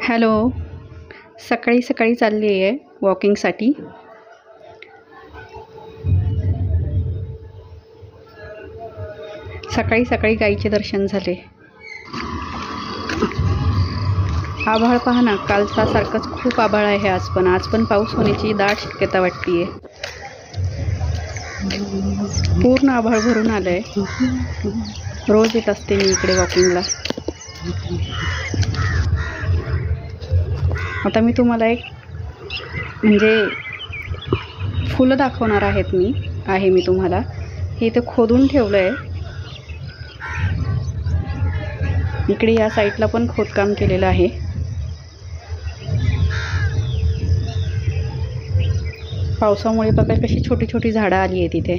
Hello. सकाळी सकाळी चालली आहे वॉकिंगसाठी. सकाळी सकाळी गाईचे दर्शन झाले. आभाळ पहा ना, कालच्यासारखंच खूप आभाळ आहे आज पण पाऊस होण्याची दाट शक्यता वाटते. पूर्ण आभाळ भरून आलंय. रोज येत असते मी इकडे वॉकिंगला. आता मी तुम्हाला एक फुलं दाखवणार मी तुम्हाला. हे इथे खोदून ठेवलं आहे. इकडे या साईडला पण खोदकाम केलेलं आहे. पावसामुळे बघा कशी छोटी छोटी झाडं आली आहेत इथे.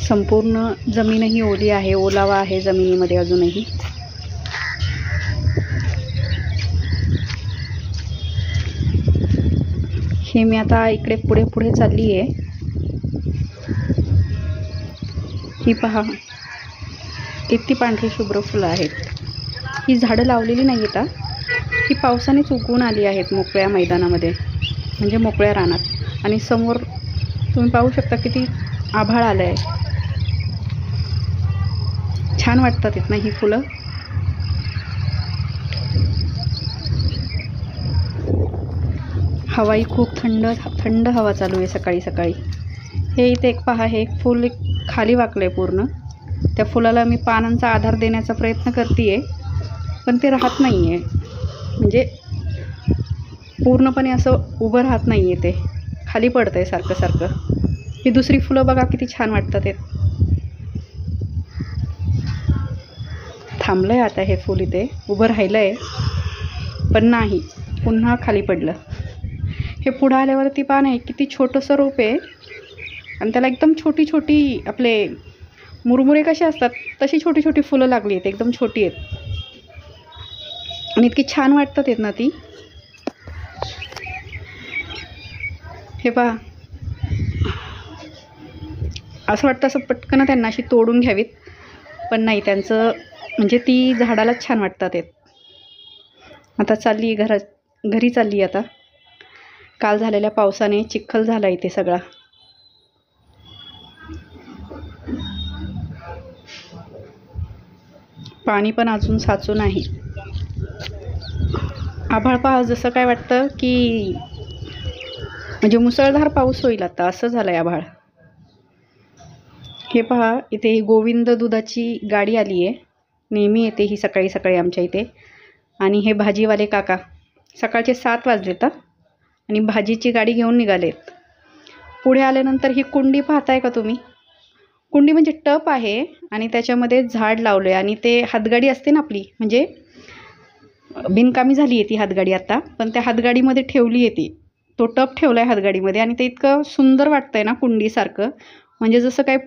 संपूर्ण जमीनही ओली आहे, ओलावा आहे जमिनीमध्ये अजूनही. हे मी आता इकडे पुढे चालली आहे. ही पहा, किती पांढरी शुभ्र फुलं आहेत. ही झाडं लावलेली नाही आहेत, ही पावसानेच उगवून आली आहेत मोकळ्या मैदानामध्ये, म्हणजे मोकळ्या रानात. आणि समोर तुम्ही पाहू शकता किती आभाळ आलं आहे. छान वाटतात आहेत ना ही फुलं. हवाही खूप थंड हवा चालू आहे सकाळी सकाळी. हे इथे एक पहा, हे एक फूल खाली वाकलं आहे पूर्ण. त्या फुलाला मी पानांचा आधार देण्याचा प्रयत्न करते आहे, पण ते राहत नाही आहे. म्हणजे पूर्णपणे असं उभं राहत नाही आहे, ते खाली पडतं आहे सारखं सारखं. ही दुसरी फुलं बघा किती छान वाटतात आहेत. थांबलं आहे आता हे फूल, इथे उभं राहिलं आहे, पण नाही, पुन्हा खाली पडलं. हे पुढं आल्यावरती पान आहे, किती छोटंसं रोप आहे. आणि त्याला एकदम छोटी छोटी, आपले मुरमुरे कसे असतात तशी छोटी छोटी फुलं लागली आहेत, एकदम छोटी आहेत. आणि इतकी छान वाटतात आहेत ना ती. हे पहा, असं वाटतं असं पटकन त्यांना अशी तोडून घ्यावीत, पण नाही, त्यांचं ती झाडालाच छान वाटतात आहेत. आता चालली घरी चालली आता. काल झालेल्या पावसाने चिखल झाला इथे सगळा. पाणी पण अजून साचून आहे. आभाळ पहा, जसं काय वाटतं की मुसळधार पाऊस होईल आता, असं झालंय आभाळ. हे पहा, इथे ही गोविंद दुधाची गाडी आली आहे. नेहमी येते ही सकाळी सकाळी आमच्या इथे. आणि हे भाजीवाले काका सकाळचे 7 वाजलेत आणि भाजीची गाडी घेऊन निघालेत. पुढे आल्यानंतर ही कुंडी पाहताय का तुम्ही? कुंडी म्हणजे टप आहे आणि त्याच्यामध्ये झाड लावलं आहे. आणि ते हातगाडी असते ना आपली, बिनकामी झाली आहे ती हातगाडी आता, पण त्या हातगाडीमध्ये ठेवली आहे ती. तो टप ठेवला आहे हातगाडीमध्ये आणि ते इतकं सुंदर वाटतंय ना कुंडीसारखं, जसं काय